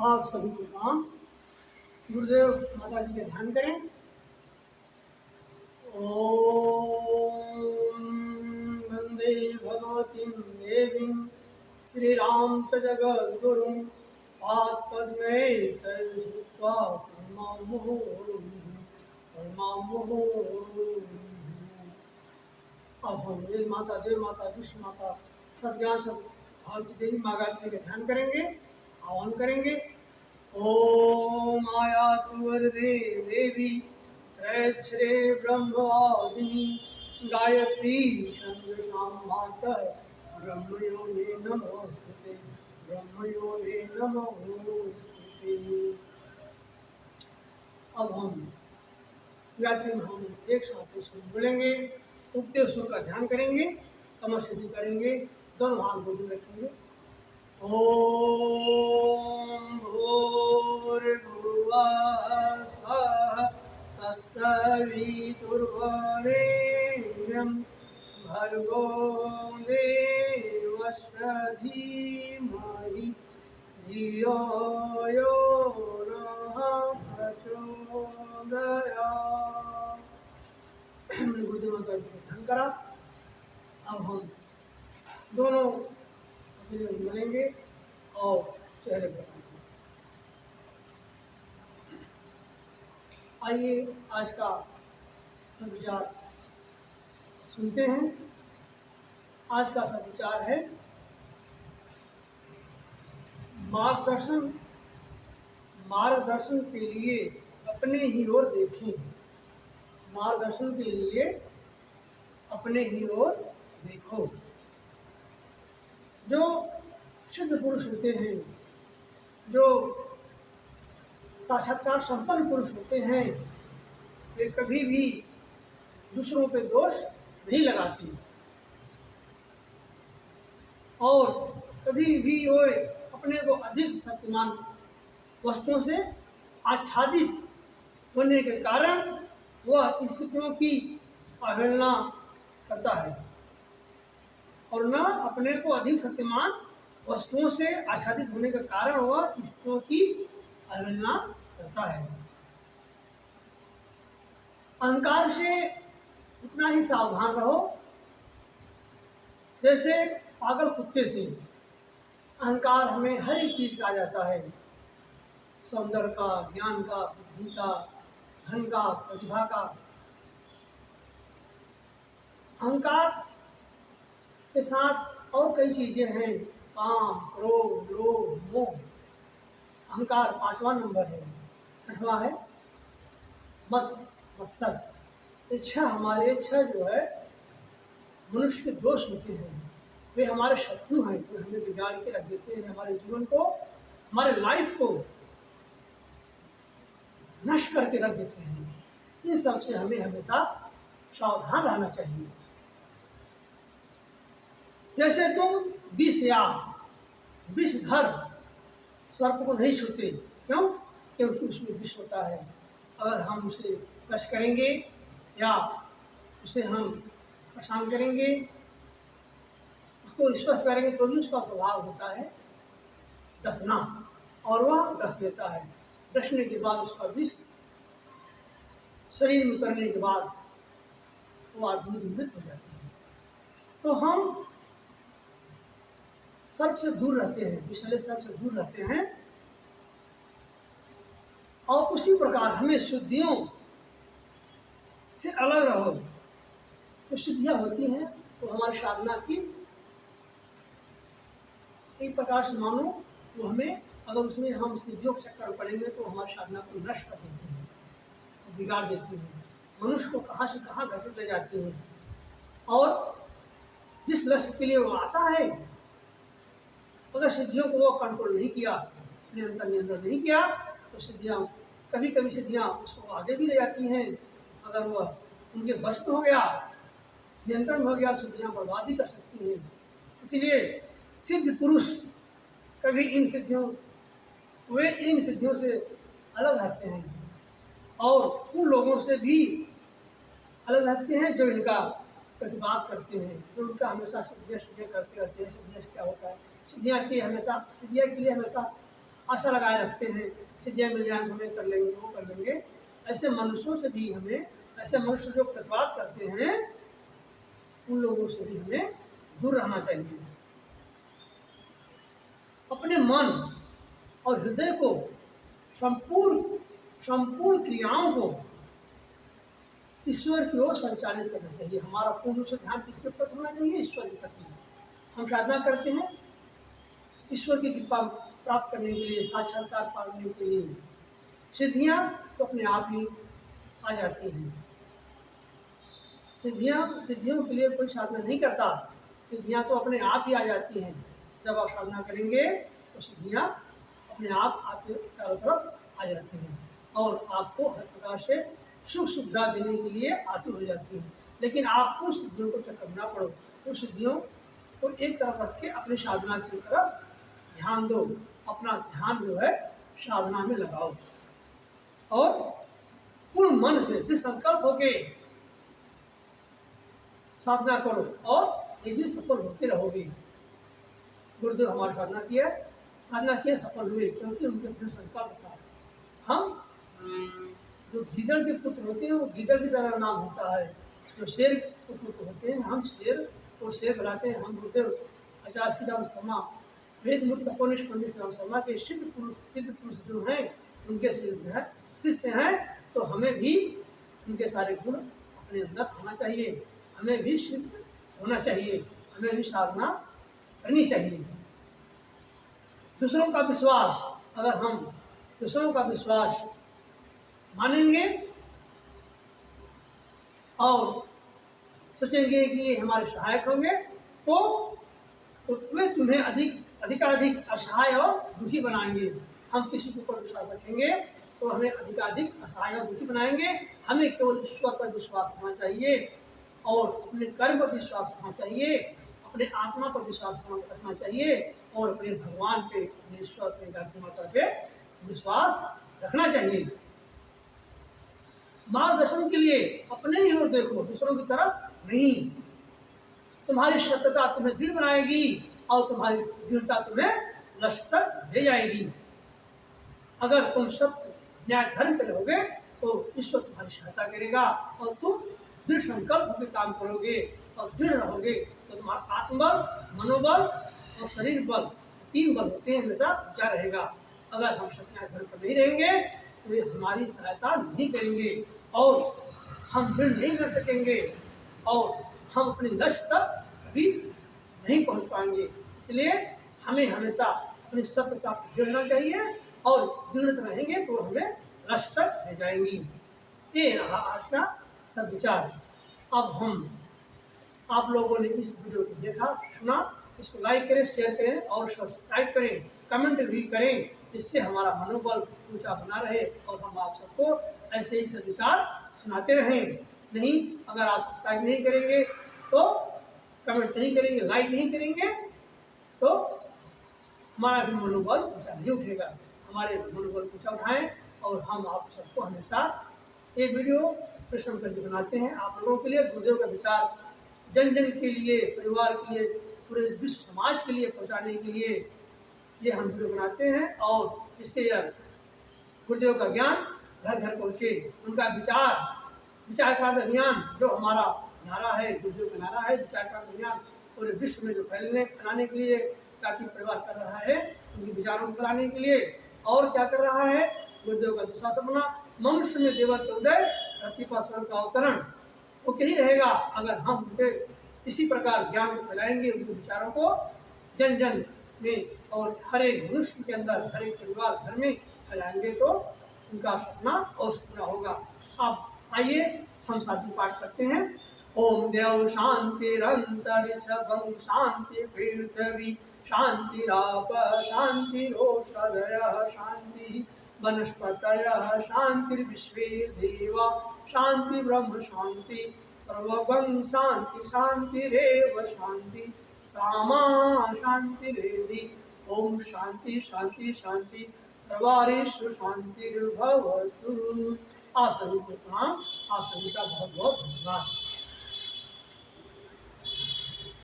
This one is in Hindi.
आप सभी को प्रणाम। गुरुदेव माता जी का ध्यान करें। ओम वंदे भगवतीं देवीं श्री राम च जगद्गुरुं आत्मने तैर्भूत्वा अब हम वेद माता, देव माता, विष्णु माता, सब ज्ञान सब भाव की देवी माँ गायत्री का ध्यान करेंगे, आह्वान करेंगे। ओम आयातु वरदे देवी त्रैक्षरे ब्रह्मवादिनी गायत्री छंदसां मातः ब्रह्मयोनि नमोस्तुते ब्रह्मयोनि नमोस्तुते। अब हम गायत्री में हम एक साथ इसको बोलेंगे, उगते सुर का ध्यान करेंगे, कमर सिद्धि करेंगे, दोनों हाथ गोदी में रखेंगे। ओम भूर्भुवः स्वः तत्सवितुर्वरेण्यं भर्गो देवस्य धीमहि धियो यो नः प्रचोदयात्। गुरुदेव माता जी को ध्यान करा। अब हम दोनों मिलेंगे और चेहरे पर। आइए आज का सदविचार सुनते हैं। आज का सदविचार है मार्गदर्शन के लिए अपने ही ओर देखें। मार्गदर्शन के लिए अपने ही ओर देखो। जो सिद्ध पुरुष होते हैं, जो साक्षात्कार संपन्न पुरुष होते हैं, वे कभी भी दूसरों पे दोष नहीं लगाते और कभी भी वो अपने को अधिक शक्तिमान वस्तुओं से आच्छादित होने के कारण वह स्थितियों की अवहेलना करता है और न अपने को अधिक शक्तिमान वस्तुओं से आच्छादित होने के कारण वह स्थितियों की अवहेलना करता है। अहंकार से उतना ही सावधान रहो जैसे पागल कुत्ते से। अहंकार हमें हर एक चीज का आ जाता है, सौंदर्य का, ज्ञान का, बुद्धि का, धन का, प्रतिभा का। अहंकार के साथ और कई चीजें हैं, काम, क्रोध, लोभ, मोह। अहंकार 5वां नंबर है। 6वां है मत्सर। इच्छा, हमारे इच्छा जो है मनुष्य के दोष होते हैं, वे हमारे शत्रु हैं जो हमें बिगाड़ के रख देते हैं, हमारे जीवन को, हमारे लाइफ को नष्ट करके रख देते हैं। इन सब से हमें हमेशा सावधान रहना चाहिए। जैसे तुम विषधर सर्प को नहीं छूते, क्यों? क्योंकि उसमें विष होता है। अगर हम उसे कष्ट करेंगे या उसे हम परेशान करेंगे, उसको स्पर्श करेंगे तो भी उसका प्रभाव होता है डसना, और वह डस लेता है। डसने के बाद उसका विष शरीर में उतरने के बाद वो आदमी मृत हो जाती है। तो हम सर्प से दूर रहते हैं, विषैले सर्प से दूर रहते हैं। और उसी प्रकार हमें शुद्धियों से अलग रहो। तो शुद्धियाँ होती हैं तो हमारी साधना की एक प्रकार से मानो, वो हमें, अगर उसमें हम सिद्धियों के चक्कर पड़ेंगे तो हमारी साधना को नष्ट कर देती हैं, बिगाड़ देती हैं, मनुष्य को कहाँ से कहाँ घसीट ले जाती हैं। और जिस लक्ष्य के लिए वो आता है, अगर सिद्धियों को वो कंट्रोल नहीं किया, नियंत्रण नहीं किया, तो सिद्धियाँ कभी कभी सिद्धियाँ उसको आगे भी ले जाती हैं। अगर वह उनके वश में हो गया, नियंत्रण हो गया, सिद्धियाँ बर्बाद भी कर सकती हैं। इसीलिए सिद्ध पुरुष कभी इन सिद्धियों से अलग रहते हैं और उन लोगों से भी अलग रहते हैं जो इनका प्रतिवाद करते हैं, जो उनका हमेशा सिद्धियाँ करते रहते हैं। सिद्धियाँ क्या होता है? सिद्धियाँ के लिए हमेशा आशा लगाए रखते हैं सिद्धियाँ मिल जाए हमें कर लेंगे वो कर लेंगे। ऐसे मनुष्यों से भी हमें, ऐसे मनुष्य जो प्रतिवाद करते हैं उन लोगों से भी हमें दूर रहना चाहिए। अपने मन और हृदय को संपूर्ण संपूर्ण क्रियाओं को ईश्वर की ओर संचालित करना चाहिए। हमारा पूर्ण रूप से ध्यान किसके प्रति होना चाहिए? ईश्वर के प्रति। हम साधना करते हैं ईश्वर की कृपा प्राप्त करने के लिए, साक्षात्कार पाने के लिए। सिद्धियां तो अपने आप ही आ जाती हैं। सिद्धियों के लिए कोई साधना नहीं करता, सिद्धियां तो अपने आप ही आ जाती हैं। जब आप साधना करेंगे तो सिद्धियां अपने आप आपके चारों तरफ आ जाती हैं और आपको हर प्रकार से सुख सुविधा देने के लिए आतुर हो जाती हैं। लेकिन आप उन सिद्धियों को चक्कर ना पड़ो, उन सिद्धियों को एक तरफ रख के अपनी साधना की तरफ ध्यान दो। अपना ध्यान जो है साधना में लगाओ और पूर्ण मन से दृढ़ संकल्प होके साधना करो और एक दिन सफल होते रहोगे। गुरुदेव हमारी साधना किया सफल हुए क्योंकि उनके दृढ़ संकल्प था। हम जो गीदड़ के पुत्र होते हैं वो गीदड़ की तरह नाम होता है, जो शेर के पुत्र होते हैं हम शेर और शेर बनाते हैं। हम गुरुदेव आचार्य श्री राम शर्मा, वेद मूर्त कपोनिष्ठ पंडित राम शर्मा के सिद्ध पुरुष जो हैं उनके शिष्य हैं, तो हमें भी उनके सारे गुण अपने अंदर होना चाहिए, हमें भी सिद्ध होना चाहिए, हमें भी साधना करनी चाहिए। दूसरों का विश्वास, अगर हम दूसरों का विश्वास मानेंगे और सोचेंगे कि ये हमारे सहायक होंगे तो वे तुम्हें अधिकाधिक असहाय और दुखी बनाएंगे। हम किसी के ऊपर विश्वास रखेंगे तो हमें अधिकाधिक असहाय और दुखी बनाएंगे। हमें केवल ईश्वर पर विश्वास होना चाहिए और अपने कर्म पर विश्वास रखना चाहिए, अपने आत्मा पर विश्वास रखना चाहिए और अपने भगवान पे, अपने ईश्वर पे, गायत्री माता पे विश्वास रखना चाहिए। मार्गदर्शन के लिए अपने ही ओर देखो, दूसरों की तरफ नहीं। तुम्हारी सत्यता तुम्हें दृढ़ बनाएगी और तुम्हारी दृढ़ता तुम्हें लक्ष्य तक ले जाएगी। अगर तुम सत्य न्याय धर्म पे रहोगे तो ईश्वर तुम्हारी सहायता करेगा और तुम दृढ़ संकल्प होकर काम करोगे और दृढ़ रहोगे तो तुम्हारा आत्मबल, मनोबल और शरीर बल, 3 बल होते हैं, हमेशा ऊंचा रहेगा। अगर हम सत्य न्याय धर्म पर नहीं रहेंगे तो ये हमारी सहायता नहीं करेंगे और हम दृढ़ नहीं कर सकेंगे और हम अपने लक्ष्य तक कभी नहीं पहुंच पाएंगे। इसलिए हमें हमेशा अपनी सत्यता पर जुड़ना चाहिए और दृढ़ रहेंगे तो हमें लक्ष्य तक ले जाएंगी। ये रहा आज का सब विचार। अब हम आप लोगों ने इस वीडियो को देखा, सुना, इसको लाइक करें, शेयर करें और सब्सक्राइब करें, कमेंट भी करें, इससे हमारा मनोबल ऊंचा बना रहे और हम आप सबको ऐसे ही सद्विचार सुनाते रहें। नहीं, अगर आप सब्सक्राइब नहीं करेंगे तो कमेंट नहीं करेंगे, लाइक नहीं करेंगे तो हमारा भी मनोबल ऊंचा नहीं उठेगा। हमारे मनोबल ऊंचा उठाएं और हम आप सबको हमेशा ये वीडियो प्रश्न करके बनाते हैं आप लोगों के लिए। गुरुदेव का विचार जन जन के लिए, परिवार के लिए, पूरे विश्व समाज के लिए पहुंचाने के लिए ये हम वीडियो बनाते हैं और इससे गुरुदेव का ज्ञान घर घर पहुँचे। उनका विचार क्रांति अभियान जो हमारा नारा है, गुरुदेव का नारा है, विचार क्रांति अभियान पूरे विश्व में जो फैलाने के लिए ताकि परिवार कर रहा है, उनके विचारों को फैलाने के लिए। और क्या कर रहा है? गुरुदेव का दूसरा सपना, मनुष्य में देवत्व उदय, धरती पर स्वर्ग का अवतरण। वो यही रहेगा अगर हम उनके इसी प्रकार ज्ञान को फैलाएंगे, उनके विचारों को जन जन में और हर एक मनुष्य के अंदर, हर एक परिवार घर में फैलाएंगे तो उनका सपना अवश्य पूरा होगा। अब आइए हम साधु पाठ करते हैं। ओम देव शांतिरंतरिक्षभं शांति पृथ्वी शांतिराप शांतिरोषधयः शांति वनस्पतयः शांतिर्विश्वे देवा शांति ब्रह्म शांति सर्वं शांति शांतिरेव शांति सामा शांतिरेधि। ओम शांति शांति शांति सर्वारेषु शांतिर्भवतु। आप सभी को प्रणाम, आप सभी का बहुत बहुत धन्यवाद।